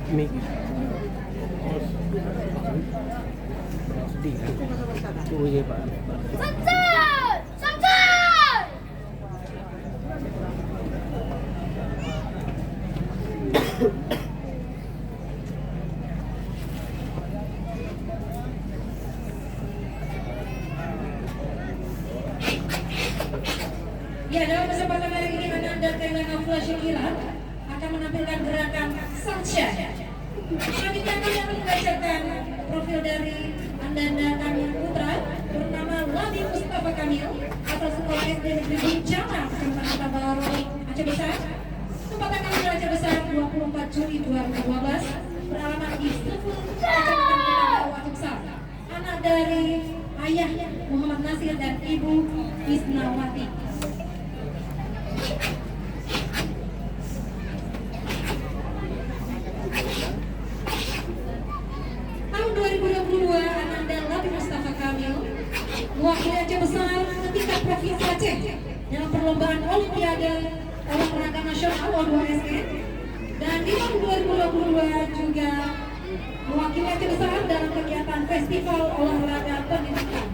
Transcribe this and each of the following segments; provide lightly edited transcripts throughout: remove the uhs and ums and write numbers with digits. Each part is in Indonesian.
Mic. Sedih. Tuh ya Pak. Samson! Samson! Ya, dalam kesempatan hari ini Ananda Kailana Flashing Iran akan menampilkan gerakan Sunshine. Selanjutnya kami akan membacakan profil dari Ananda Kamil Putra bernama Labi Mustafa Kamil asal sekolah SD Negeri Bencana, Kecamatan Tabaru, Aceh Besar. Tempat akan Aceh Besar 24 Juli 2012, beralamat di Sepul, Kecamatan Tabaru, Aceh Besar. Anak dari ayah Muhammad Nasir dan ibu Isnawati. Tahun 2022, Ananda Labi Mustafa Kamil mewakili Aceh Besar ketika Provinsi Aceh dalam perlombaan Olimpiade Olahraga Nasional O2SN, dan di tahun 2022 juga mewakili Aceh Besar dalam kegiatan Festival Olahraga Pendidikan.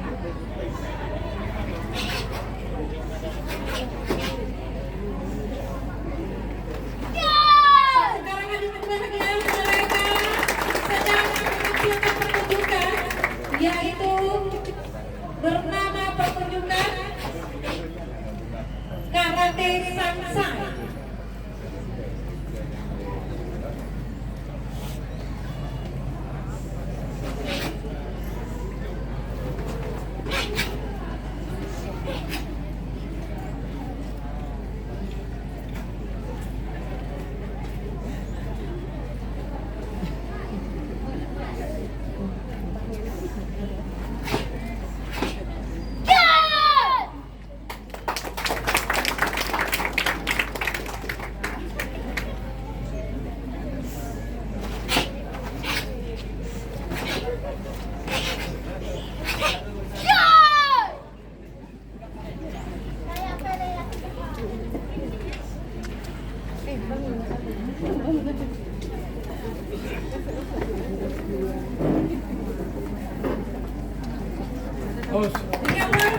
Sekarang hadir berbahagia mereka sedang menampilkan pertunjukan, yaitu bernama pertunjukan Karate Sansai. Oh, Yang